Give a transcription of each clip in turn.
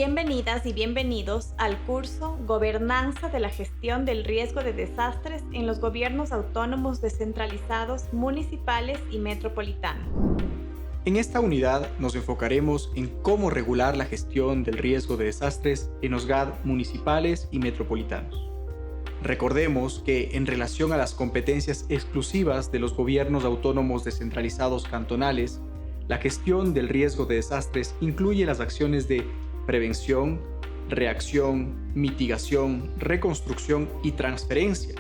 Bienvenidas y bienvenidos al curso Gobernanza de la Gestión del Riesgo de Desastres en los Gobiernos Autónomos Descentralizados Municipales y Metropolitanos. En esta unidad nos enfocaremos en cómo regular la gestión del riesgo de desastres en los GAD municipales y metropolitanos. Recordemos que en relación a las competencias exclusivas de los gobiernos autónomos descentralizados cantonales, la gestión del riesgo de desastres incluye las acciones de prevención, reacción, mitigación, reconstrucción y transferencia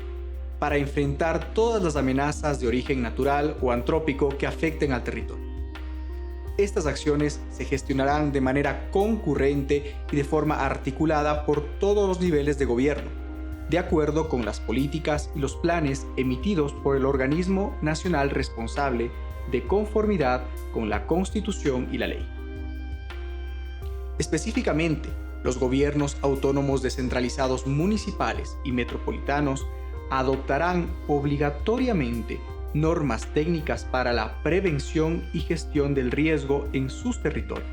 para enfrentar todas las amenazas de origen natural o antrópico que afecten al territorio. Estas acciones se gestionarán de manera concurrente y de forma articulada por todos los niveles de gobierno, de acuerdo con las políticas y los planes emitidos por el organismo nacional responsable de conformidad con la Constitución y la ley. Específicamente, los gobiernos autónomos descentralizados municipales y metropolitanos adoptarán obligatoriamente normas técnicas para la prevención y gestión del riesgo en sus territorios,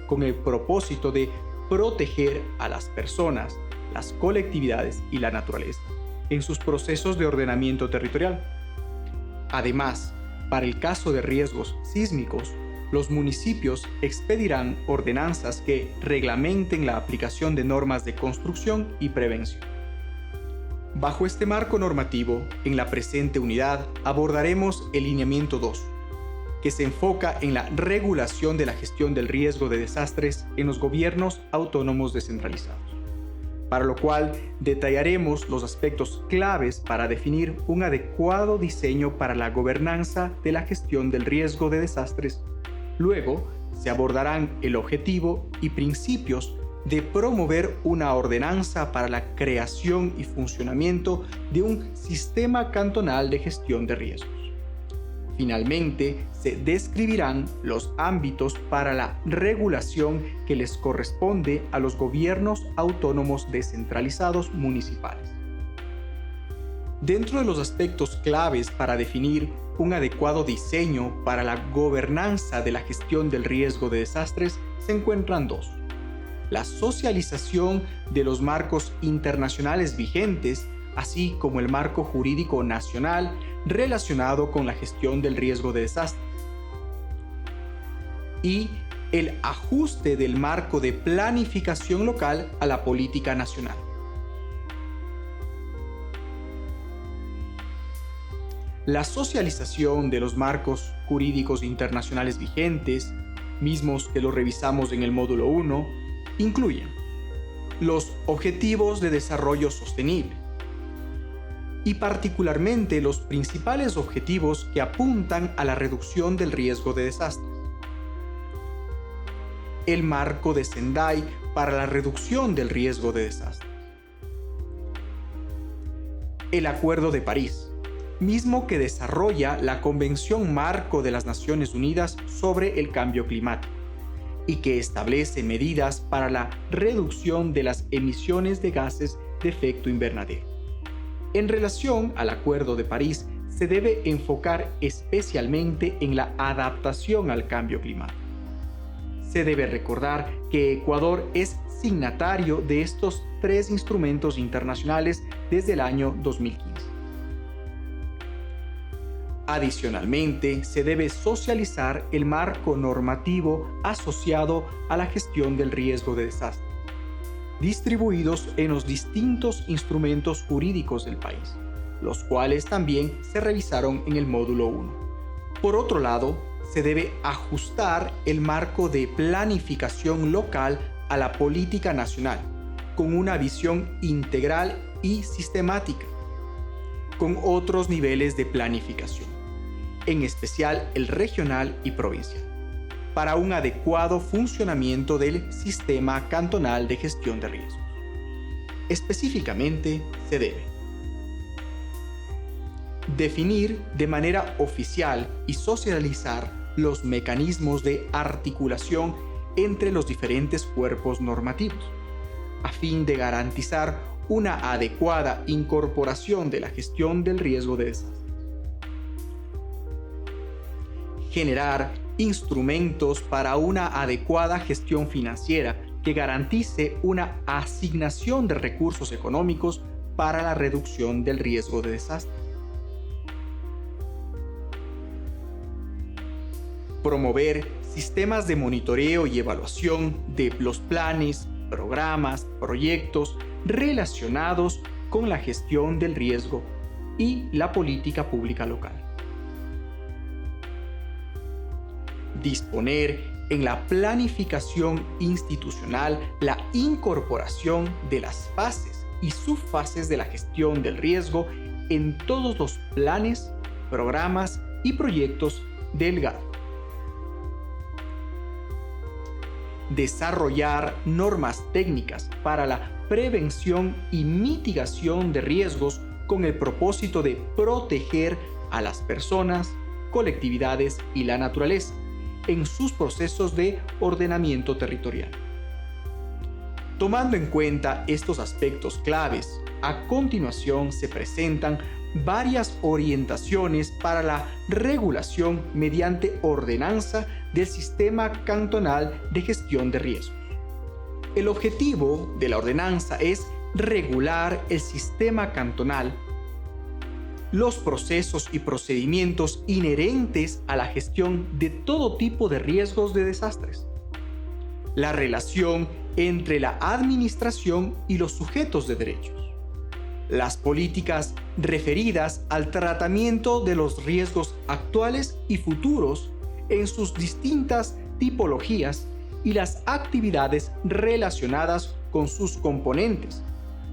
con el propósito de proteger a las personas, las colectividades y la naturaleza en sus procesos de ordenamiento territorial. Además, para el caso de riesgos sísmicos, los municipios expedirán ordenanzas que reglamenten la aplicación de normas de construcción y prevención. Bajo este marco normativo, en la presente unidad abordaremos el lineamiento 2, que se enfoca en la regulación de la gestión del riesgo de desastres en los gobiernos autónomos descentralizados, para lo cual detallaremos los aspectos claves para definir un adecuado diseño para la gobernanza de la gestión del riesgo de desastres. Luego, se abordarán el objetivo y principios de promover una ordenanza para la creación y funcionamiento de un sistema cantonal de gestión de riesgos. Finalmente, se describirán los ámbitos para la regulación que les corresponde a los gobiernos autónomos descentralizados municipales. Dentro de los aspectos claves para definir un adecuado diseño para la gobernanza de la gestión del riesgo de desastres se encuentran dos: la socialización de los marcos internacionales vigentes, así como el marco jurídico nacional relacionado con la gestión del riesgo de desastres, y el ajuste del marco de planificación local a la política nacional. La socialización de los marcos jurídicos internacionales vigentes, mismos que los revisamos en el módulo 1, incluyen los Objetivos de Desarrollo Sostenible y particularmente los principales objetivos que apuntan a la reducción del riesgo de desastres, el Marco de Sendai para la reducción del riesgo de desastres, el Acuerdo de París, mismo que desarrolla la Convención Marco de las Naciones Unidas sobre el Cambio Climático y que establece medidas para la reducción de las emisiones de gases de efecto invernadero. En relación al Acuerdo de París, se debe enfocar especialmente en la adaptación al cambio climático. Se debe recordar que Ecuador es signatario de estos tres instrumentos internacionales desde el año 2015. Adicionalmente, se debe socializar el marco normativo asociado a la gestión del riesgo de desastre, distribuidos en los distintos instrumentos jurídicos del país, los cuales también se revisaron en el módulo 1. Por otro lado, se debe ajustar el marco de planificación local a la política nacional, con una visión integral y sistemática, con otros niveles de planificación, en especial el regional y provincial, para un adecuado funcionamiento del sistema cantonal de gestión de riesgos. Específicamente, se debe definir de manera oficial y socializar los mecanismos de articulación entre los diferentes cuerpos normativos, a fin de garantizar una adecuada incorporación de la gestión del riesgo de desastres. Generar instrumentos para una adecuada gestión financiera que garantice una asignación de recursos económicos para la reducción del riesgo de desastre. Promover sistemas de monitoreo y evaluación de los planes, programas, proyectos relacionados con la gestión del riesgo y la política pública local. Disponer en la planificación institucional la incorporación de las fases y subfases de la gestión del riesgo en todos los planes, programas y proyectos del GAD. Desarrollar normas técnicas para la prevención y mitigación de riesgos con el propósito de proteger a las personas, colectividades y la naturaleza en sus procesos de ordenamiento territorial. Tomando en cuenta estos aspectos claves, a continuación se presentan varias orientaciones para la regulación mediante ordenanza del Sistema Cantonal de Gestión de Riesgos. El objetivo de la ordenanza es regular el sistema cantonal, los procesos y procedimientos inherentes a la gestión de todo tipo de riesgos de desastres, la relación entre la administración y los sujetos de derechos, las políticas referidas al tratamiento de los riesgos actuales y futuros en sus distintas tipologías y las actividades relacionadas con sus componentes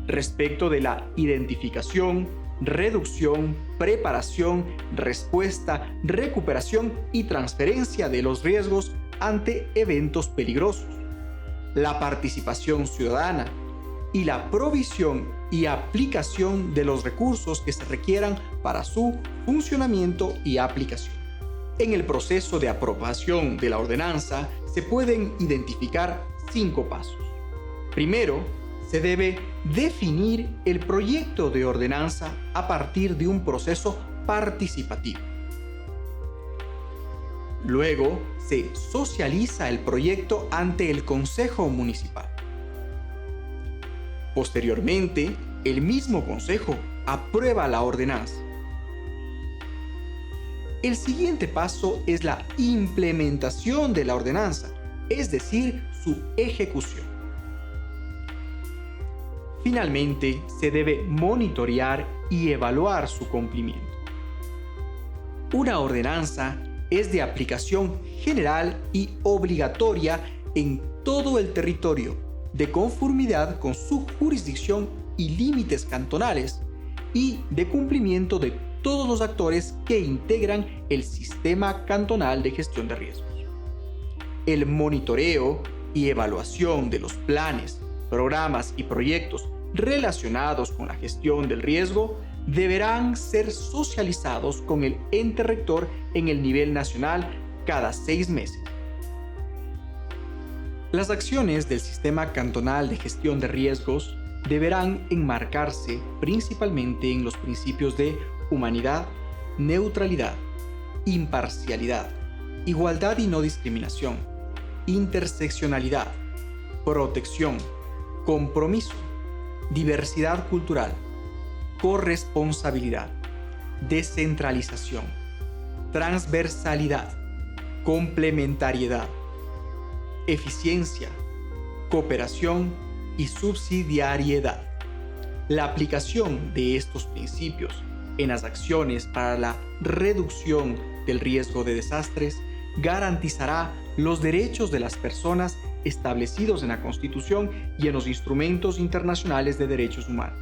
respecto de la identificación, reducción, preparación, respuesta, recuperación y transferencia de los riesgos ante eventos peligrosos, la participación ciudadana y la provisión y aplicación de los recursos que se requieran para su funcionamiento y aplicación. En el proceso de aprobación de la ordenanza se pueden identificar 5 pasos. Primero, se debe definir el proyecto de ordenanza a partir de un proceso participativo. Luego, se socializa el proyecto ante el Consejo Municipal. Posteriormente, el mismo Consejo aprueba la ordenanza. El siguiente paso es la implementación de la ordenanza, es decir, su ejecución. Finalmente, se debe monitorear y evaluar su cumplimiento. Una ordenanza es de aplicación general y obligatoria en todo el territorio, de conformidad con su jurisdicción y límites cantonales, y de cumplimiento de todos los actores que integran el Sistema Cantonal de Gestión de Riesgos. El monitoreo y evaluación de los planes, programas y proyectos relacionados con la gestión del riesgo deberán ser socializados con el ente rector en el nivel nacional cada 6 meses. Las acciones del Sistema Cantonal de Gestión de Riesgos deberán enmarcarse principalmente en los principios de humanidad, neutralidad, imparcialidad, igualdad y no discriminación, interseccionalidad, protección, compromiso, diversidad cultural, corresponsabilidad, descentralización, transversalidad, complementariedad, eficiencia, cooperación y subsidiariedad. La aplicación de estos principios en las acciones para la reducción del riesgo de desastres garantizará los derechos de las personas establecidos en la Constitución y en los instrumentos internacionales de derechos humanos.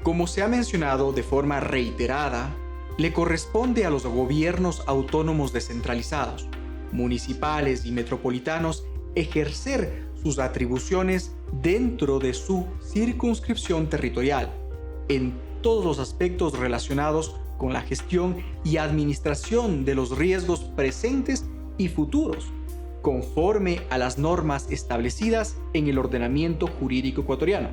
Como se ha mencionado de forma reiterada, le corresponde a los gobiernos autónomos descentralizados, municipales y metropolitanos ejercer sus atribuciones dentro de su circunscripción territorial, en todos los aspectos relacionados con la gestión y administración de los riesgos presentes y futuros, conforme a las normas establecidas en el ordenamiento jurídico ecuatoriano,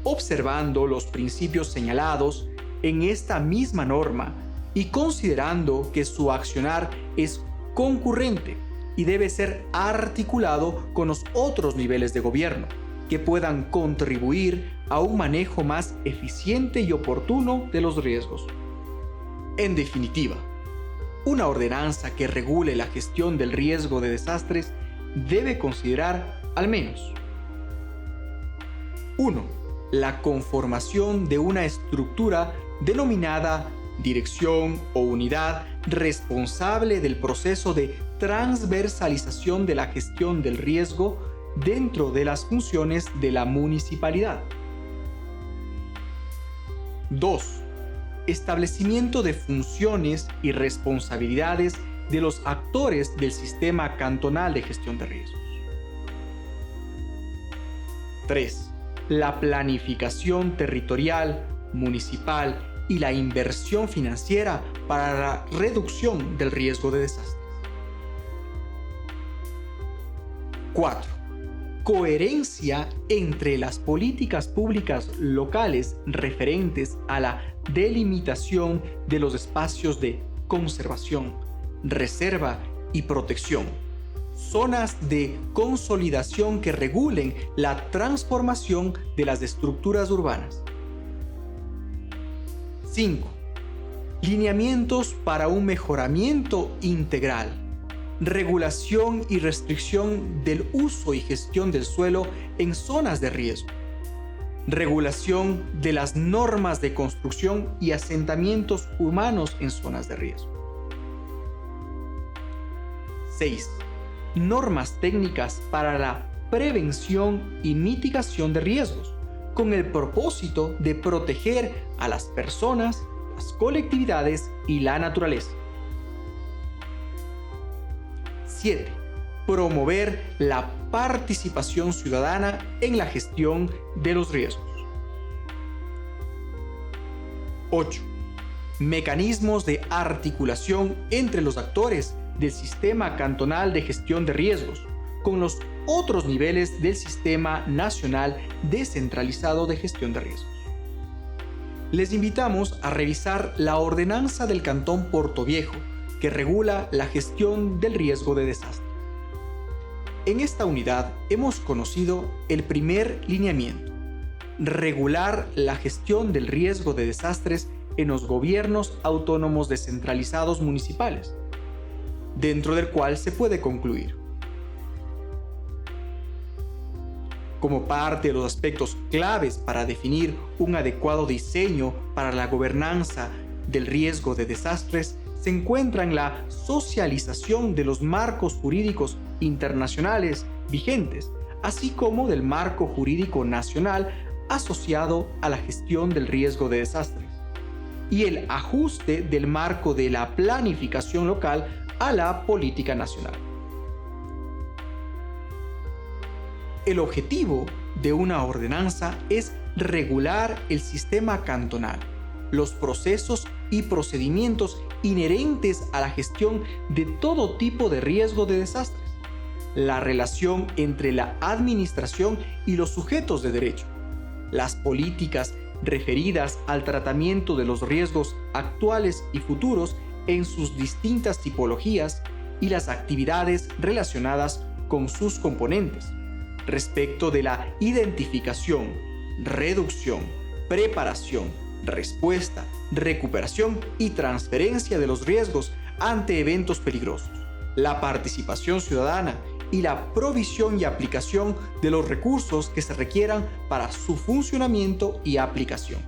observando los principios señalados en esta misma norma y considerando que su accionar es concurrente y debe ser articulado con los otros niveles de gobierno, que puedan contribuir a un manejo más eficiente y oportuno de los riesgos. En definitiva, una ordenanza que regule la gestión del riesgo de desastres debe considerar al menos 1. La conformación de una estructura denominada dirección o unidad responsable del proceso de transversalización de la gestión del riesgo dentro de las funciones de la municipalidad. 2. Establecimiento de funciones y responsabilidades de los actores del sistema cantonal de gestión de riesgos. 3. La planificación territorial, municipal y la inversión financiera para la reducción del riesgo de desastres. 4. Coherencia entre las políticas públicas locales referentes a la delimitación de los espacios de conservación, reserva y protección, zonas de consolidación que regulen la transformación de las estructuras urbanas. 5. Lineamientos para un mejoramiento integral, regulación y restricción del uso y gestión del suelo en zonas de riesgo, regulación de las normas de construcción y asentamientos humanos en zonas de riesgo. 6. Normas técnicas para la prevención y mitigación de riesgos, con el propósito de proteger a las personas, las colectividades y la naturaleza. 7. Promover la participación ciudadana en la gestión de los riesgos. 8. Mecanismos de articulación entre los actores del Sistema Cantonal de Gestión de Riesgos con los otros niveles del Sistema Nacional Descentralizado de Gestión de Riesgos. Les invitamos a revisar la Ordenanza del Cantón Portoviejo, que regula la gestión del riesgo de desastre. En esta unidad hemos conocido el primer lineamiento: regular la gestión del riesgo de desastres en los gobiernos autónomos descentralizados municipales, dentro del cual se puede concluir: como parte de los aspectos claves para definir un adecuado diseño para la gobernanza del riesgo de desastres, se encuentran la socialización de los marcos jurídicos internacionales vigentes, así como del marco jurídico nacional asociado a la gestión del riesgo de desastres, y el ajuste del marco de la planificación local a la política nacional. El objetivo de una ordenanza es regular el sistema cantonal, los procesos y procedimientos inherentes a la gestión de todo tipo de riesgo de desastres, la relación entre la administración y los sujetos de derecho, las políticas referidas al tratamiento de los riesgos actuales y futuros en sus distintas tipologías y las actividades relacionadas con sus componentes, respecto de la identificación, reducción, preparación, respuesta, recuperación y transferencia de los riesgos ante eventos peligrosos, la participación ciudadana y la provisión y aplicación de los recursos que se requieran para su funcionamiento y aplicación.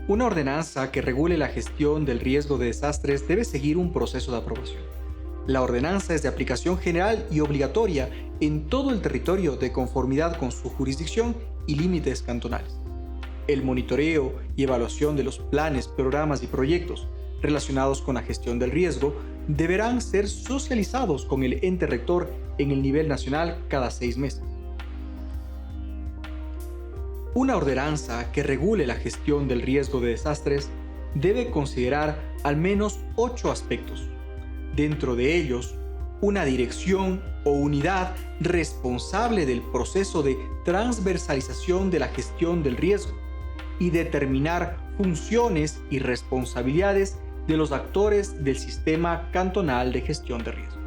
Una ordenanza que regule la gestión del riesgo de desastres debe seguir un proceso de aprobación. La ordenanza es de aplicación general y obligatoria en todo el territorio de conformidad con su jurisdicción y límites cantonales. El monitoreo y evaluación de los planes, programas y proyectos relacionados con la gestión del riesgo deberán ser socializados con el ente rector en el nivel nacional cada 6 meses. Una ordenanza que regule la gestión del riesgo de desastres debe considerar al menos 8 aspectos. Dentro de ellos, una dirección o unidad responsable del proceso de transversalización de la gestión del riesgo y determinar funciones y responsabilidades de los actores del Sistema Cantonal de Gestión de Riesgo.